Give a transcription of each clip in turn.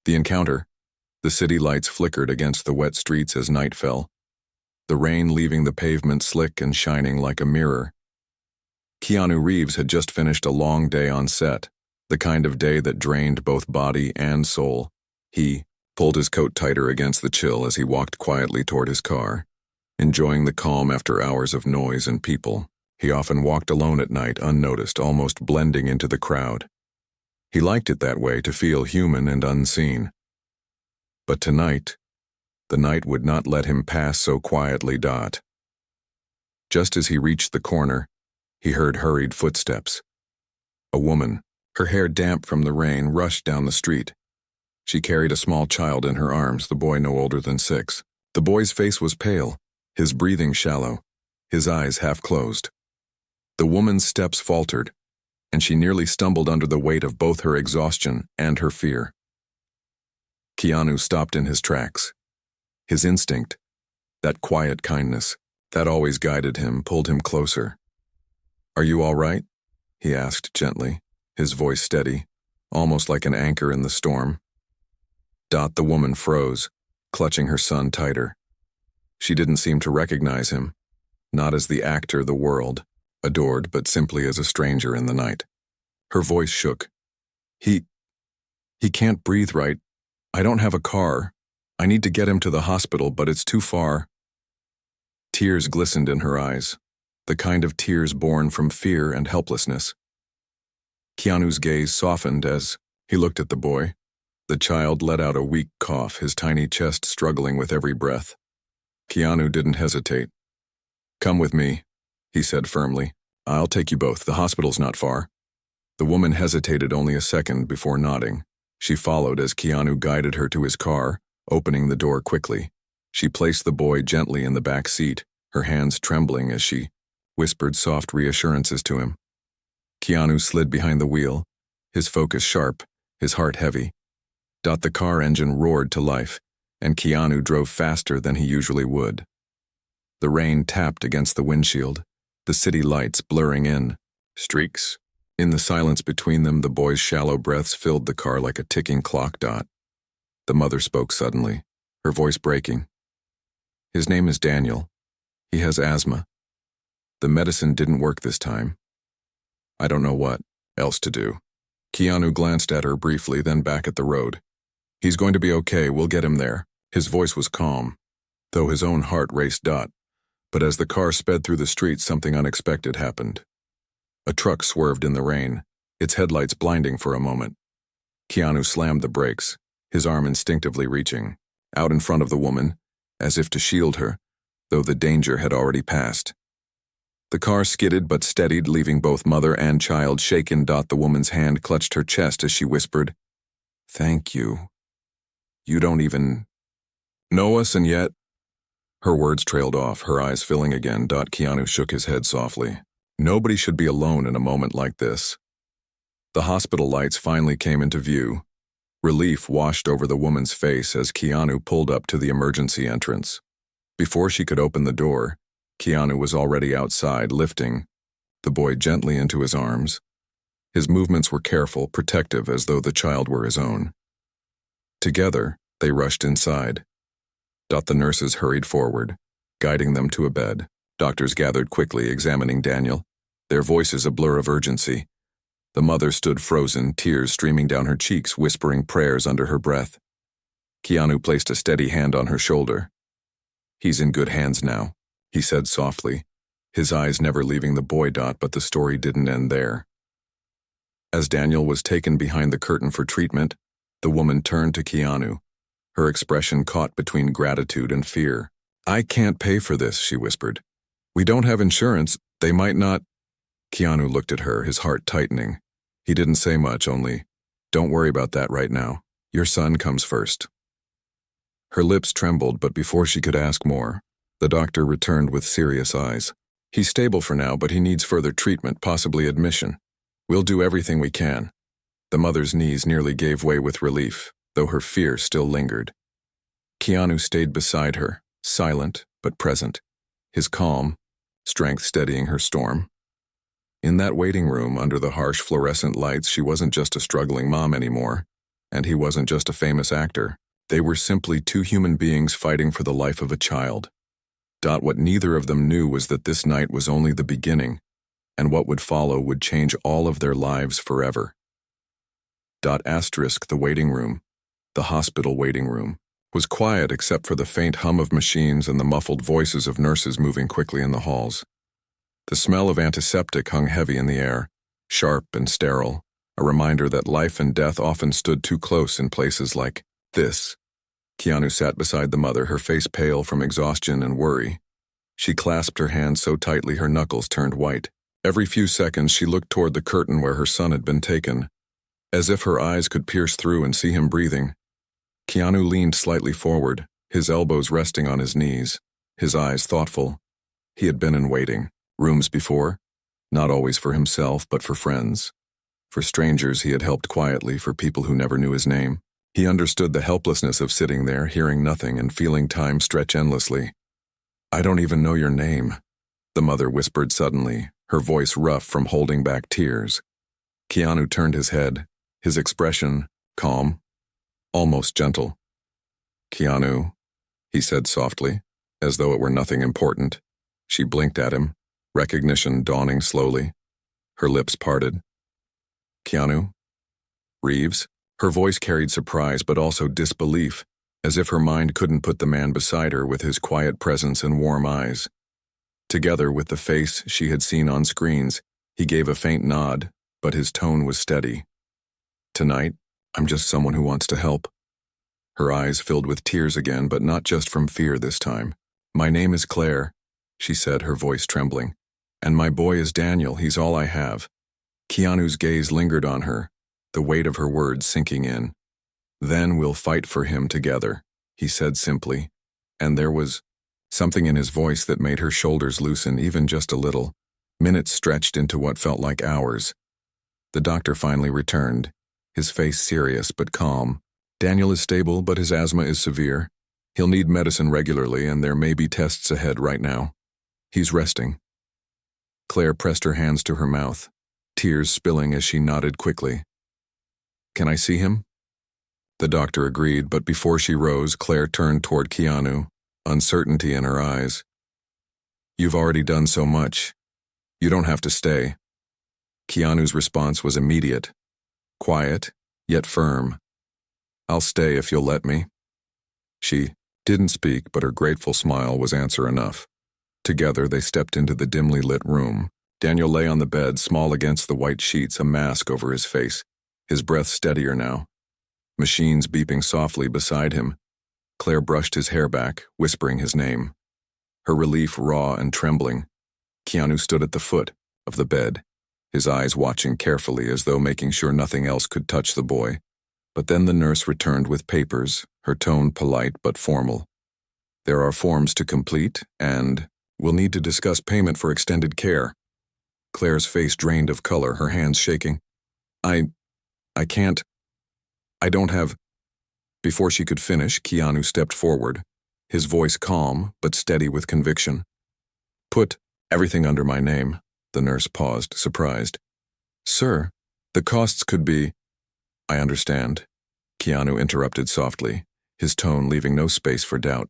The encounter. The city lights flickered against the wet streets as night fell, the rain leaving the pavement slick and shining like a mirror. Keanu Reeves had just finished a long day on set, the kind of day that drained both body and soul. He pulled his coat tighter against the chill as he walked quietly toward his car, enjoying the calm after hours of noise and people. He often walked alone at night, unnoticed, almost blending into the crowd. He liked it that way, to feel human and unseen. But tonight, the night would not let him pass so quietly. Just as he reached the corner, he heard hurried footsteps. A woman, her hair damp from the rain, rushed down the street. She carried a small child in her arms, the boy no older than 6. The boy's face was pale, his breathing shallow, his eyes half closed. The woman's steps faltered, and she nearly stumbled under the weight of both her exhaustion and her fear. Keanu stopped in his tracks. His instinct, that quiet kindness, that always guided him, pulled him closer. "Are you all right?" he asked gently, his voice steady, almost like an anchor in the storm. The woman froze, clutching her son tighter. She didn't seem to recognize him, not as the actor the world adored, but simply as a stranger in the night. Her voice shook. He can't breathe right. I don't have a car. I need to get him to the hospital, but it's too far." Tears glistened in her eyes, the kind of tears born from fear and helplessness. Keanu's gaze softened as he looked at the boy. The child let out a weak cough, his tiny chest struggling with every breath. Keanu didn't hesitate. "Come with me," he said firmly. "I'll take you both. The hospital's not far." The woman hesitated only a second before nodding. She followed as Keanu guided her to his car, opening the door quickly. She placed the boy gently in the back seat, her hands trembling as she whispered soft reassurances to him. Keanu slid behind the wheel, his focus sharp, his heart heavy. The car engine roared to life, and Keanu drove faster than he usually would. The rain tapped against the windshield, the city lights blurring in, streaks. In the silence between them, the boy's shallow breaths filled the car like a ticking clock. The mother spoke suddenly, her voice breaking. "His name is Daniel. He has asthma. The medicine didn't work this time. I don't know what else to do." Keanu glanced at her briefly, then back at the road. "He's going to be okay, we'll get him there." His voice was calm, though his own heart raced. But as the car sped through the streets, something unexpected happened. A truck swerved in the rain, its headlights blinding for a moment. Keanu slammed the brakes, his arm instinctively reaching out in front of the woman, as if to shield her, though the danger had already passed. The car skidded but steadied, leaving both mother and child shaken. The woman's hand clutched her chest as she whispered, "Thank you. You don't even know us, and yet—" Her words trailed off, her eyes filling again. Keanu shook his head softly. Nobody should be alone in a moment like this. The hospital lights finally came into view. Relief washed over the woman's face as Keanu pulled up to the emergency entrance. Before she could open the door, Keanu was already outside, lifting the boy gently into his arms. His movements were careful, protective, as though the child were his own. Together, they rushed inside. The nurses hurried forward, guiding them to a bed. Doctors gathered quickly, examining Daniel, their voices a blur of urgency. The mother stood frozen, tears streaming down her cheeks, whispering prayers under her breath. Keanu placed a steady hand on her shoulder. "He's in good hands now," he said softly, his eyes never leaving the boy. But the story didn't end there. As Daniel was taken behind the curtain for treatment, the woman turned to Keanu, her expression caught between gratitude and fear. "I can't pay for this," she whispered. "We don't have insurance. They might not—" Keanu looked at her, his heart tightening. He didn't say much, only, "Don't worry about that right now. Your son comes first." Her lips trembled, but before she could ask more, the doctor returned with serious eyes. "He's stable for now, but he needs further treatment, possibly admission. We'll do everything we can." The mother's knees nearly gave way with relief, though her fear still lingered. Keanu stayed beside her, silent but present, his calm, strength steadying her storm. In that waiting room, under the harsh fluorescent lights, she wasn't just a struggling mom anymore. And he wasn't just a famous actor. They were simply two human beings fighting for the life of a child. What neither of them knew was that this night was only the beginning, and what would follow would change all of their lives forever. The waiting room, the hospital waiting room, was quiet except for the faint hum of machines and the muffled voices of nurses moving quickly in the halls. The smell of antiseptic hung heavy in the air, sharp and sterile, a reminder that life and death often stood too close in places like this. Keanu sat beside the mother, her face pale from exhaustion and worry. She clasped her hands so tightly her knuckles turned white. Every few seconds she looked toward the curtain where her son had been taken, as if her eyes could pierce through and see him breathing. Keanu leaned slightly forward, his elbows resting on his knees, his eyes thoughtful. He had been in waiting rooms before, not always for himself but for friends. For strangers he had helped quietly, for people who never knew his name. He understood the helplessness of sitting there, hearing nothing and feeling time stretch endlessly. "I don't even know your name," the mother whispered suddenly, her voice rough from holding back tears. Keanu turned his head, his expression calm, almost gentle. "Keanu," he said softly, as though it were nothing important. She blinked at him, recognition dawning slowly. Her lips parted. "Keanu? Reeves?" Her voice carried surprise but also disbelief, as if her mind couldn't put the man beside her with his quiet presence and warm eyes. Together with the face she had seen on screens, he gave a faint nod, but his tone was steady. "Tonight, I'm just someone who wants to help." Her eyes filled with tears again, but not just from fear this time. "My name is Claire," she said, her voice trembling. "And my boy is Daniel, he's all I have." Keanu's gaze lingered on her, the weight of her words sinking in. "Then we'll fight for him together," he said simply, and there was something in his voice that made her shoulders loosen even just a little. Minutes stretched into what felt like hours. The doctor finally returned, his face serious but calm. "Daniel is stable, but his asthma is severe. He'll need medicine regularly, and there may be tests ahead right now. He's resting." Claire pressed her hands to her mouth, tears spilling as she nodded quickly. "Can I see him?" The doctor agreed, but before she rose, Claire turned toward Keanu, uncertainty in her eyes. "You've already done so much. You don't have to stay." Keanu's response was immediate, quiet, yet firm. "I'll stay if you'll let me." She didn't speak, but her grateful smile was answer enough. Together they stepped into the dimly lit room. Daniel lay on the bed, small against the white sheets, a mask over his face, his breath steadier now. Machines beeping softly beside him. Claire brushed his hair back, whispering his name. Her relief raw and trembling. Keanu stood at the foot of the bed, his eyes watching carefully as though making sure nothing else could touch the boy. But then the nurse returned with papers, her tone polite but formal. "There are forms to complete, and we'll need to discuss payment for extended care." Claire's face drained of color, her hands shaking. I can't. I don't have." Before she could finish, Keanu stepped forward, his voice calm but steady with conviction. "Put everything under my name." The nurse paused, surprised. "Sir, the costs could be—" "I understand," Keanu interrupted softly, his tone leaving no space for doubt.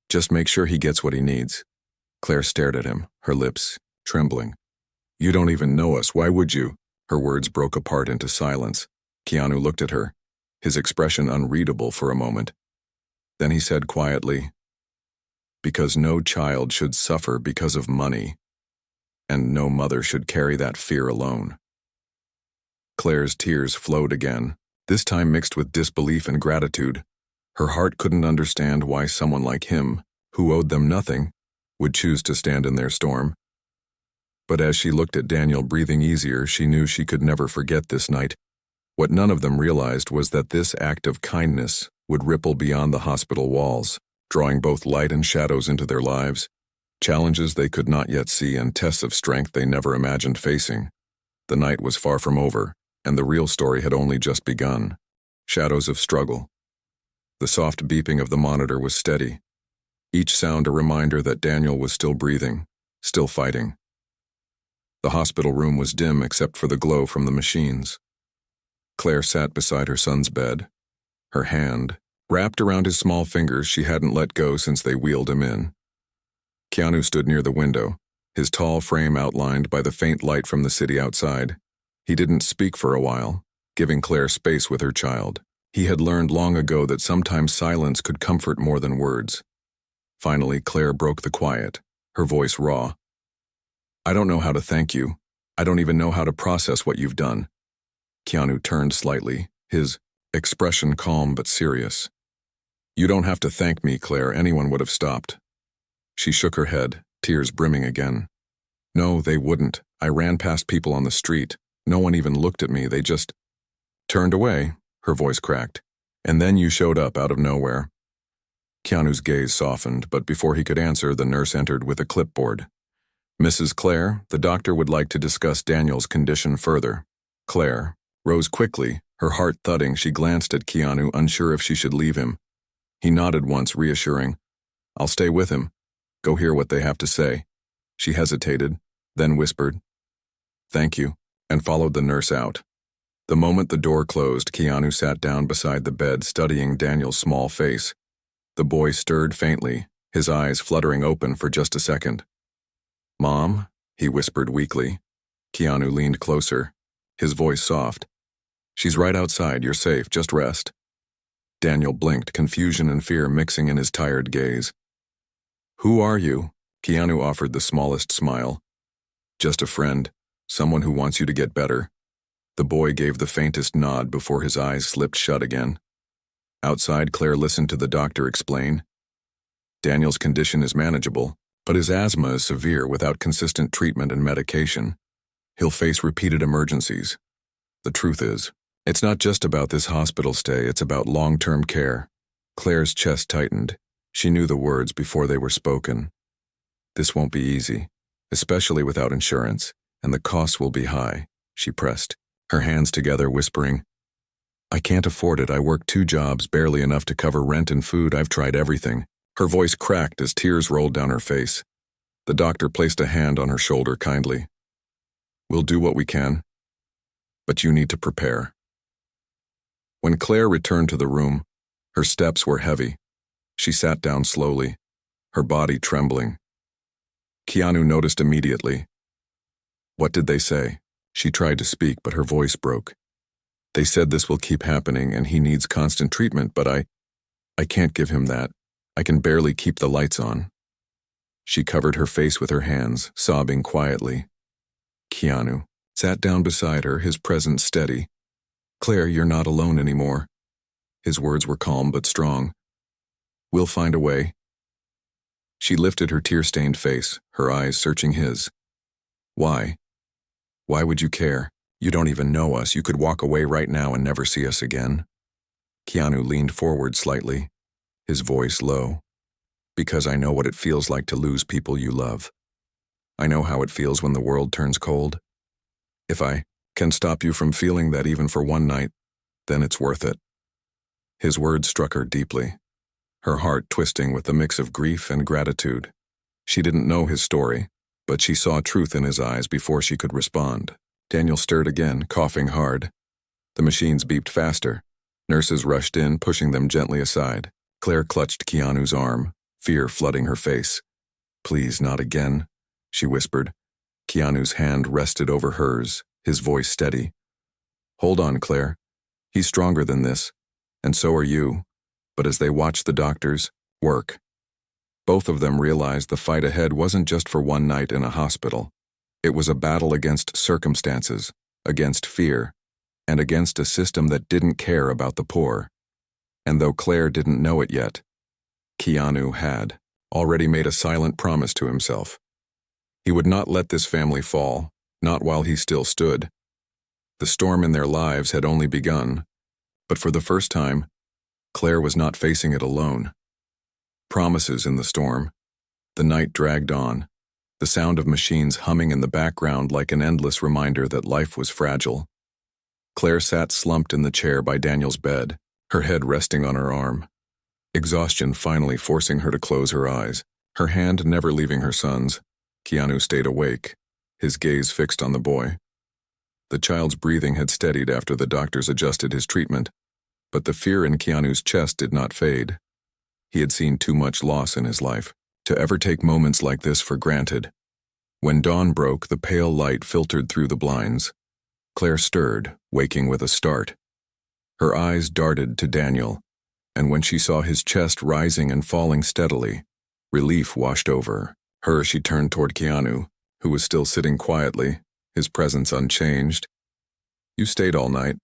"Just make sure he gets what he needs." Claire stared at him, her lips trembling. "You don't even know us, why would you?" Her words broke apart into silence. Keanu looked at her, his expression unreadable for a moment. Then he said quietly, "Because no child should suffer because of money, and no mother should carry that fear alone." Claire's tears flowed again, this time mixed with disbelief and gratitude. Her heart couldn't understand why someone like him, who owed them nothing, would choose to stand in their storm. But as she looked at Daniel breathing easier, she knew she could never forget this night. What none of them realized was that this act of kindness would ripple beyond the hospital walls, drawing both light and shadows into their lives, challenges they could not yet see and tests of strength they never imagined facing. The night was far from over, and the real story had only just begun. Shadows of struggle. The soft beeping of the monitor was steady, each sound a reminder that Daniel was still breathing, still fighting. The hospital room was dim except for the glow from the machines. Claire sat beside her son's bed, her hand, wrapped around his small fingers she hadn't let go since they wheeled him in. Keanu stood near the window, his tall frame outlined by the faint light from the city outside. He didn't speak for a while, giving Claire space with her child. He had learned long ago that sometimes silence could comfort more than words. Finally, Claire broke the quiet, her voice raw. "I don't know how to thank you. I don't even know how to process what you've done." Keanu turned slightly, his expression calm but serious. "You don't have to thank me, Claire. Anyone would have stopped." She shook her head, tears brimming again. "No, they wouldn't. I ran past people on the street. No one even looked at me. They just turned away," her voice cracked. "And then you showed up out of nowhere." Keanu's gaze softened, but before he could answer, the nurse entered with a clipboard. "Mrs. Claire, the doctor would like to discuss Daniel's condition further." Claire rose quickly, her heart thudding. She glanced at Keanu, unsure if she should leave him. He nodded once, reassuring. "I'll stay with him. Go hear what they have to say." She hesitated, then whispered, "Thank you," and followed the nurse out. The moment the door closed, Keanu sat down beside the bed, studying Daniel's small face. The boy stirred faintly, his eyes fluttering open for just a second. "Mom?" he whispered weakly. Keanu leaned closer, his voice soft. "She's right outside. You're safe. Just rest." Daniel blinked, confusion and fear mixing in his tired gaze. "Who are you?" Keanu offered the smallest smile. "Just a friend, someone who wants you to get better." The boy gave the faintest nod before his eyes slipped shut again. Outside, Claire listened to the doctor explain. "Daniel's condition is manageable, but his asthma is severe without consistent treatment and medication. He'll face repeated emergencies. The truth is, it's not just about this hospital stay, it's about long-term care." Claire's chest tightened. She knew the words before they were spoken. "This won't be easy, especially without insurance, and the costs will be high," she pressed, her hands together, whispering, "I can't afford it. I work 2 jobs, barely enough to cover rent and food. I've tried everything." Her voice cracked as tears rolled down her face. The doctor placed a hand on her shoulder kindly. "We'll do what we can, but you need to prepare." When Claire returned to the room, her steps were heavy. She sat down slowly, her body trembling. Keanu noticed immediately. "What did they say?" She tried to speak, but her voice broke. "They said this will keep happening and he needs constant treatment, but I can't give him that. I can barely keep the lights on." She covered her face with her hands, sobbing quietly. Keanu sat down beside her, his presence steady. "Claire, you're not alone anymore." His words were calm but strong. "We'll find a way." She lifted her tear-stained face, her eyes searching his. "Why? Why would you care? You don't even know us. You could walk away right now and never see us again." Keanu leaned forward slightly, his voice low. "Because I know what it feels like to lose people you love. I know how it feels when the world turns cold. If I can stop you from feeling that even for one night, then it's worth it." His words struck her deeply, her heart twisting with the mix of grief and gratitude. She didn't know his story, but she saw truth in his eyes before she could respond. Daniel stirred again, coughing hard. The machines beeped faster. Nurses rushed in, pushing them gently aside. Claire clutched Keanu's arm, fear flooding her face. "Please, not again," she whispered. Keanu's hand rested over hers, his voice steady. "Hold on, Claire. He's stronger than this, and so are you." But as they watched the doctors work, both of them realized the fight ahead wasn't just for one night in a hospital. It was a battle against circumstances, against fear, and against a system that didn't care about the poor. And though Claire didn't know it yet, Keanu had already made a silent promise to himself. He would not let this family fall, not while he still stood. The storm in their lives had only begun, but for the first time, Claire was not facing it alone. Promises in the storm. The night dragged on, the sound of machines humming in the background like an endless reminder that life was fragile. Claire sat slumped in the chair by Daniel's bed, her head resting on her arm. Exhaustion finally forcing her to close her eyes, her hand never leaving her son's. Keanu stayed awake, his gaze fixed on the boy. The child's breathing had steadied after the doctors adjusted his treatment. But the fear in Keanu's chest did not fade. He had seen too much loss in his life to ever take moments like this for granted. When dawn broke, the pale light filtered through the blinds. Claire stirred, waking with a start. Her eyes darted to Daniel, and when she saw his chest rising and falling steadily, relief washed over her. She turned toward Keanu, who was still sitting quietly, his presence unchanged. "You stayed all night,"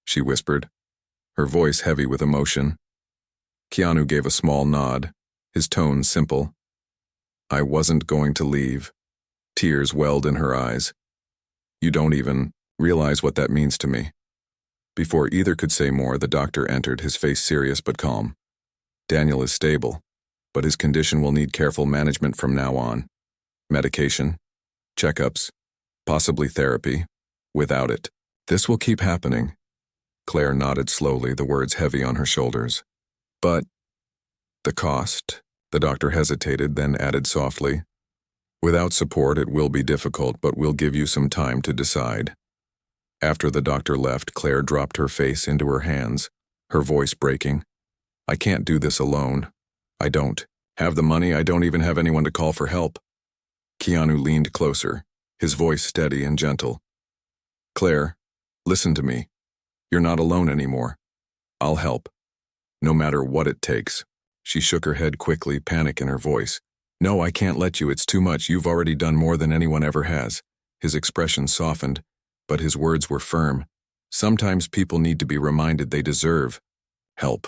she whispered, her voice heavy with emotion. Keanu gave a small nod, his tone simple. "I wasn't going to leave." Tears welled in her eyes. "You don't even realize what that means to me." Before either could say more, the doctor entered, his face serious but calm. "Daniel is stable, but his condition will need careful management from now on. Medication, checkups, possibly therapy. Without it, this will keep happening." Claire nodded slowly, the words heavy on her shoulders. "But the cost?" The doctor hesitated, then added softly. "Without support, it will be difficult, but we'll give you some time to decide." After the doctor left, Claire dropped her face into her hands, her voice breaking. "I can't do this alone. I don't have the money. I don't even have anyone to call for help." Keanu leaned closer, his voice steady and gentle. "Claire, listen to me. You're not alone anymore. I'll help. No matter what it takes." She shook her head quickly, panic in her voice. "No, I can't let you. It's too much. You've already done more than anyone ever has." His expression softened, but his words were firm. "Sometimes people need to be reminded they deserve help.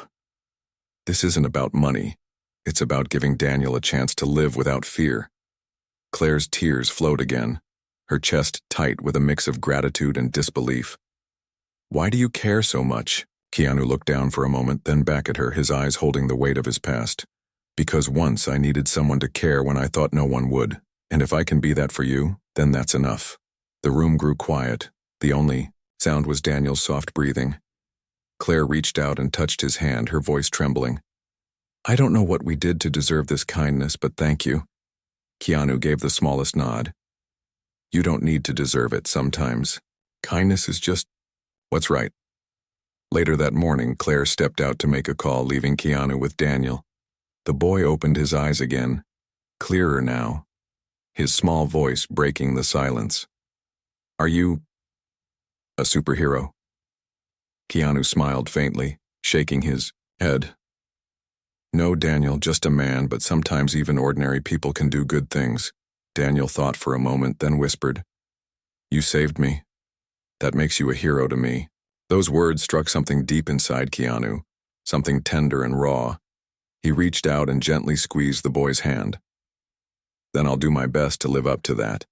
This isn't about money. It's about giving Daniel a chance to live without fear." Claire's tears flowed again, her chest tight with a mix of gratitude and disbelief. "Why do you care so much?" Keanu looked down for a moment, then back at her, his eyes holding the weight of his past. "Because once I needed someone to care when I thought no one would, and if I can be that for you, then that's enough." The room grew quiet. The only sound was Daniel's soft breathing. Claire reached out and touched his hand, her voice trembling. "I don't know what we did to deserve this kindness, but thank you." Keanu gave the smallest nod. "You don't need to deserve it sometimes. Kindness is just what's right." Later that morning, Claire stepped out to make a call, leaving Keanu with Daniel. The boy opened his eyes again, clearer now, his small voice breaking the silence. "Are you a superhero?" Keanu smiled faintly, shaking his head. "No, Daniel, just a man, but sometimes even ordinary people can do good things." Daniel thought for a moment, then whispered, "You saved me. That makes you a hero to me." Those words struck something deep inside Keanu, something tender and raw. He reached out and gently squeezed the boy's hand. "Then I'll do my best to live up to that."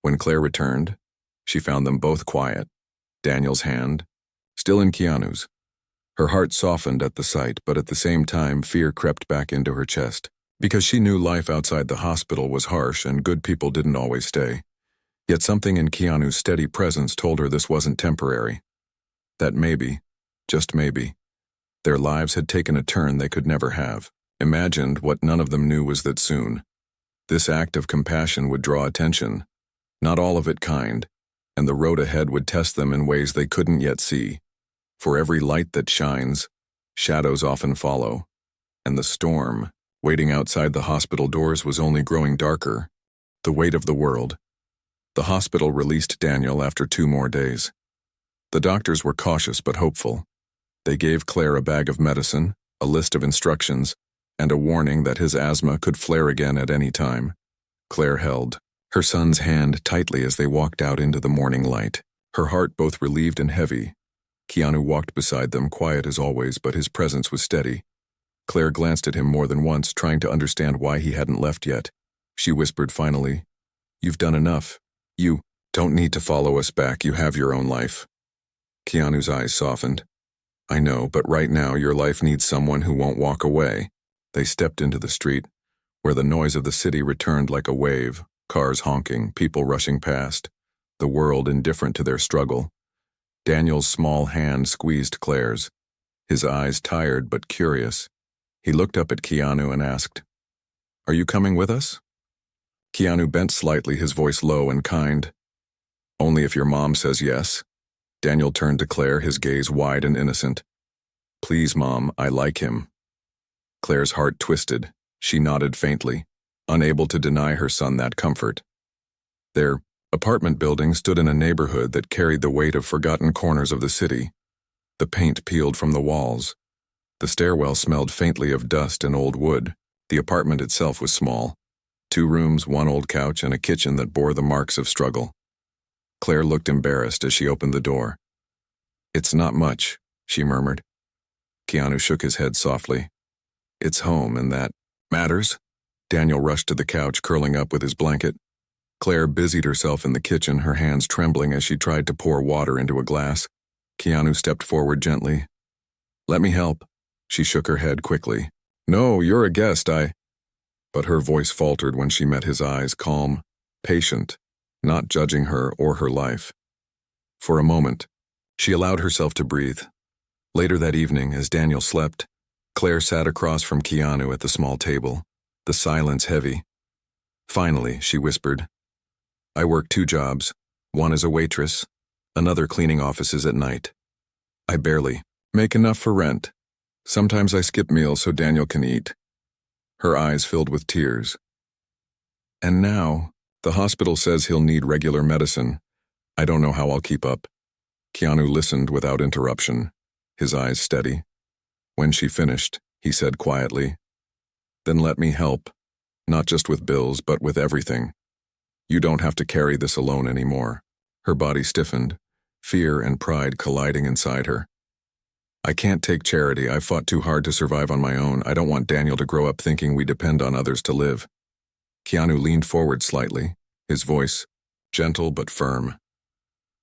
When Claire returned, she found them both quiet, Daniel's hand still in Keanu's. Her heart softened at the sight, but at the same time fear crept back into her chest, because she knew life outside the hospital was harsh and good people didn't always stay. Yet something in Keanu's steady presence told her this wasn't temporary. That maybe, just maybe, their lives had taken a turn they could never have imagined. What none of them knew was that soon, this act of compassion would draw attention, not all of it kind, and the road ahead would test them in ways they couldn't yet see. For every light that shines, shadows often follow, and the storm, waiting outside the hospital doors, was only growing darker. The weight of the world. The hospital released Daniel after 2 more days. The doctors were cautious but hopeful. They gave Claire a bag of medicine, a list of instructions, and a warning that his asthma could flare again at any time. Claire held her son's hand tightly as they walked out into the morning light, her heart both relieved and heavy. Keanu walked beside them, quiet as always, but his presence was steady. Claire glanced at him more than once, trying to understand why he hadn't left yet. She whispered finally, "You've done enough. You don't need to follow us back. You have your own life." Keanu's eyes softened. "I know, but right now your life needs someone who won't walk away." They stepped into the street, where the noise of the city returned like a wave, cars honking, people rushing past, the world indifferent to their struggle. Daniel's small hand squeezed Claire's, his eyes tired but curious. He looked up at Keanu and asked, "Are you coming with us?" Keanu bent slightly, his voice low and kind. "Only if your mom says yes." Daniel turned to Claire, his gaze wide and innocent. Please, Mom, I like him. Claire's heart twisted. She nodded faintly, unable to deny her son that comfort. Their apartment building stood in a neighborhood that carried the weight of forgotten corners of the city. The paint peeled from the walls. The stairwell smelled faintly of dust and old wood. The apartment itself was small. 2 rooms, 1 old couch, and a kitchen that bore the marks of struggle. Claire looked embarrassed as she opened the door. "It's not much," she murmured. Keanu shook his head softly. "It's home, and that matters." Daniel rushed to the couch, curling up with his blanket. Claire busied herself in the kitchen, her hands trembling as she tried to pour water into a glass. Keanu stepped forward gently. "Let me help." She shook her head quickly. "No, you're a guest, But her voice faltered when she met his eyes, calm, patient, not judging her or her life. For a moment, she allowed herself to breathe. Later that evening, as Daniel slept, Claire sat across from Keanu at the small table, the silence heavy. Finally, she whispered, "I work 2 jobs, one as a waitress, another cleaning offices at night. I barely make enough for rent. Sometimes I skip meals so Daniel can eat." Her eyes filled with tears. "And now, the hospital says he'll need regular medicine. I don't know how I'll keep up." Keanu listened without interruption, his eyes steady. When she finished, he said quietly, "Then let me help, not just with bills, but with everything. You don't have to carry this alone anymore." Her body stiffened, fear and pride colliding inside her. "I can't take charity. I fought too hard to survive on my own. I don't want Daniel to grow up thinking we depend on others to live." Keanu leaned forward slightly, his voice gentle but firm.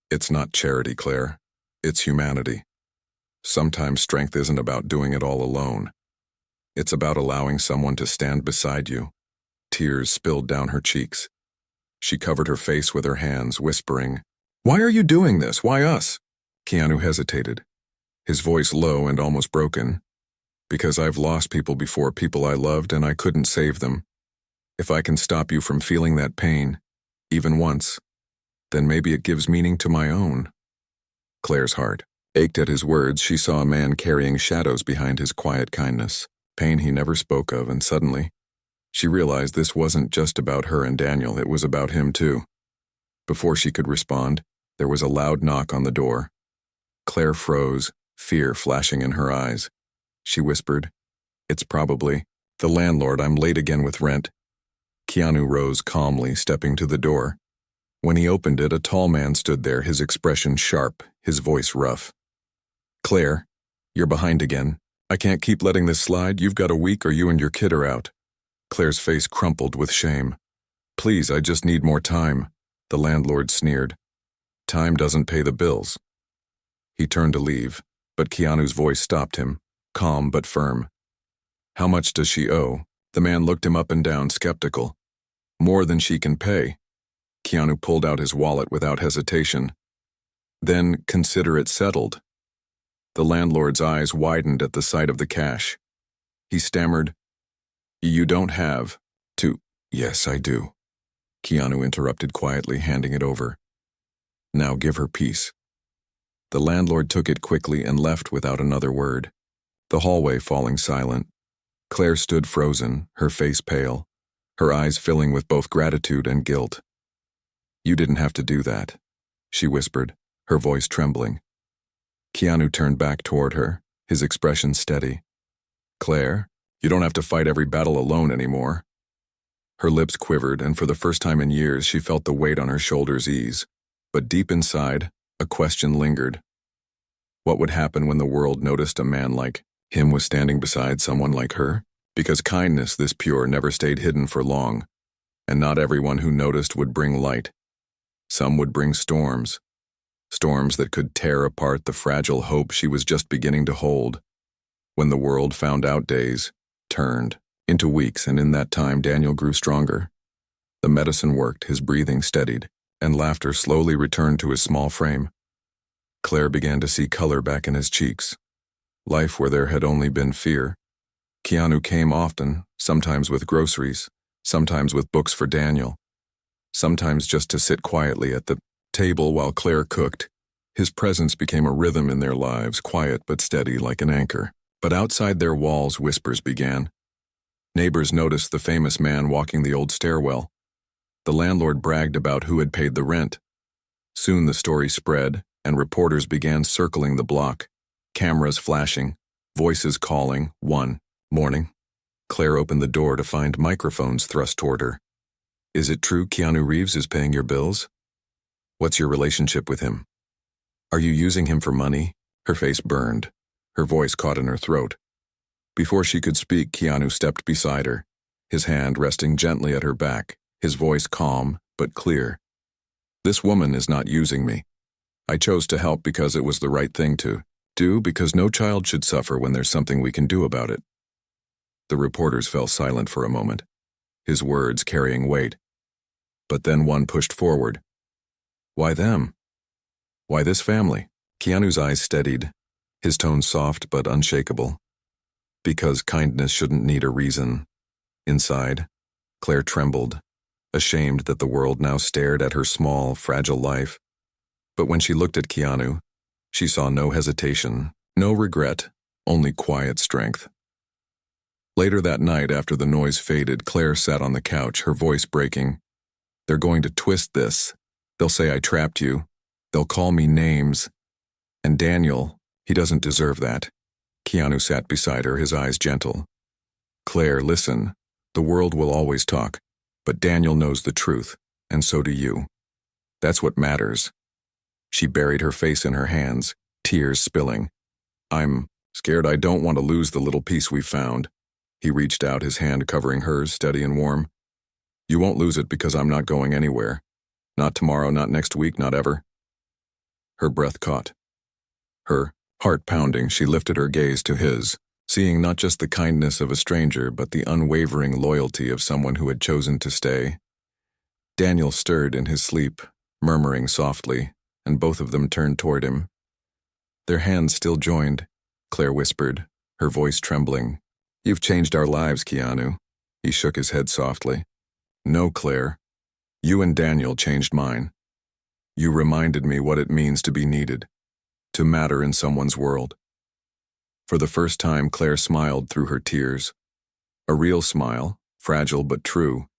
"It's not charity, Claire. It's humanity. Sometimes strength isn't about doing it all alone. It's about allowing someone to stand beside you." Tears spilled down her cheeks. She covered her face with her hands, whispering, "Why are you doing this? Why us?" Keanu hesitated, his voice low and almost broken. "Because I've lost people before, people I loved, and I couldn't save them. If I can stop you from feeling that pain, even once, then maybe it gives meaning to my own." Claire's heart ached at his words. She saw a man carrying shadows behind his quiet kindness, pain he never spoke of, and suddenly, she realized this wasn't just about her and Daniel, it was about him too. Before she could respond, there was a loud knock on the door. Claire froze, fear flashing in her eyes. She whispered, "It's probably the landlord. I'm late again with rent." Keanu rose calmly, stepping to the door. When he opened it, a tall man stood there, his expression sharp, his voice rough. "Claire, you're behind again. I can't keep letting this slide. You've got a week or you and your kid are out." Claire's face crumpled with shame. "Please, I just need more time," the landlord sneered. "Time doesn't pay the bills." He turned to leave, but Keanu's voice stopped him, calm but firm. "How much does she owe?" The man looked him up and down, skeptical. "More than she can pay." Keanu pulled out his wallet without hesitation. "Then consider it settled." The landlord's eyes widened at the sight of the cash. He stammered, "You don't have to." "Yes, I do," Keanu interrupted quietly, handing it over. "Now give her peace." The landlord took it quickly and left without another word, the hallway falling silent. Claire stood frozen, her face pale, her eyes filling with both gratitude and guilt. "You didn't have to do that," she whispered, her voice trembling. Keanu turned back toward her, his expression steady. "Claire, you don't have to fight every battle alone anymore." Her lips quivered, and for the first time in years she felt the weight on her shoulders ease. But deep inside, a question lingered. What would happen when the world noticed a man like him was standing beside someone like her? Because kindness this pure never stayed hidden for long, and not everyone who noticed would bring light. Some would bring storms. Storms that could tear apart the fragile hope she was just beginning to hold. When the world found out, days turned into weeks, and in that time Daniel grew stronger. The medicine worked, his breathing steadied, and laughter slowly returned to his small frame. Claire began to see color back in his cheeks. Life where there had only been fear. Keanu came often, sometimes with groceries, sometimes with books for Daniel, sometimes just to sit quietly at the table while Claire cooked. His presence became a rhythm in their lives, quiet but steady like an anchor. But outside their walls, whispers began. Neighbors noticed the famous man walking the old stairwell. The landlord bragged about who had paid the rent. Soon the story spread, and reporters began circling the block, cameras flashing, voices calling. One morning, Claire opened the door to find microphones thrust toward her. "Is it true Keanu Reeves is paying your bills? What's your relationship with him? Are you using him for money?" Her face burned. Her voice caught in her throat. Before she could speak, Keanu stepped beside her, his hand resting gently at her back, his voice calm but clear. "This woman is not using me. I chose to help because it was the right thing to do, because no child should suffer when there's something we can do about it." The reporters fell silent for a moment, his words carrying weight. But then one pushed forward. "Why them? Why this family?" Keanu's eyes steadied, his tone soft but unshakable. "Because kindness shouldn't need a reason." Inside, Claire trembled, ashamed that the world now stared at her small, fragile life. But when she looked at Keanu, she saw no hesitation, no regret, only quiet strength. Later that night, after the noise faded, Claire sat on the couch, her voice breaking. "They're going to twist this. They'll say I trapped you. They'll call me names. And Daniel, he doesn't deserve that." Keanu sat beside her, his eyes gentle. "Claire, listen. The world will always talk, but Daniel knows the truth, and so do you. That's what matters." She buried her face in her hands, tears spilling. "I'm scared. I don't want to lose the little piece we found." He reached out, his hand covering hers, steady and warm. "You won't lose it because I'm not going anywhere. Not tomorrow, not next week, not ever." Her breath caught. Her heart pounding, she lifted her gaze to his, seeing not just the kindness of a stranger, but the unwavering loyalty of someone who had chosen to stay. Daniel stirred in his sleep, murmuring softly, and both of them turned toward him. Their hands still joined, Claire whispered, her voice trembling. "You've changed our lives, Keanu." He shook his head softly. "No, Claire. You and Daniel changed mine. You reminded me what it means to be needed, to matter in someone's world." For the first time, Claire smiled through her tears. A real smile, fragile but true.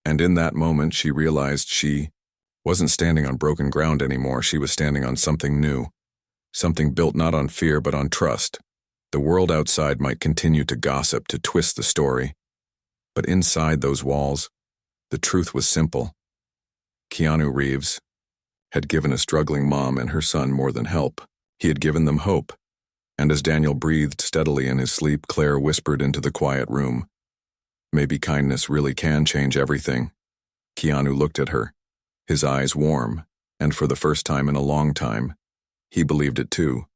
And in that moment, she realized she wasn't standing on broken ground anymore. She was standing on something new, something built not on fear but on trust. The world outside might continue to gossip, to twist the story. But inside those walls, the truth was simple. Keanu Reeves had given a struggling mom and her son more than help. He had given them hope. And as Daniel breathed steadily in his sleep, Claire whispered into the quiet room, "Maybe kindness really can change everything." Keanu looked at her, his eyes warm, and for the first time in a long time, he believed it too.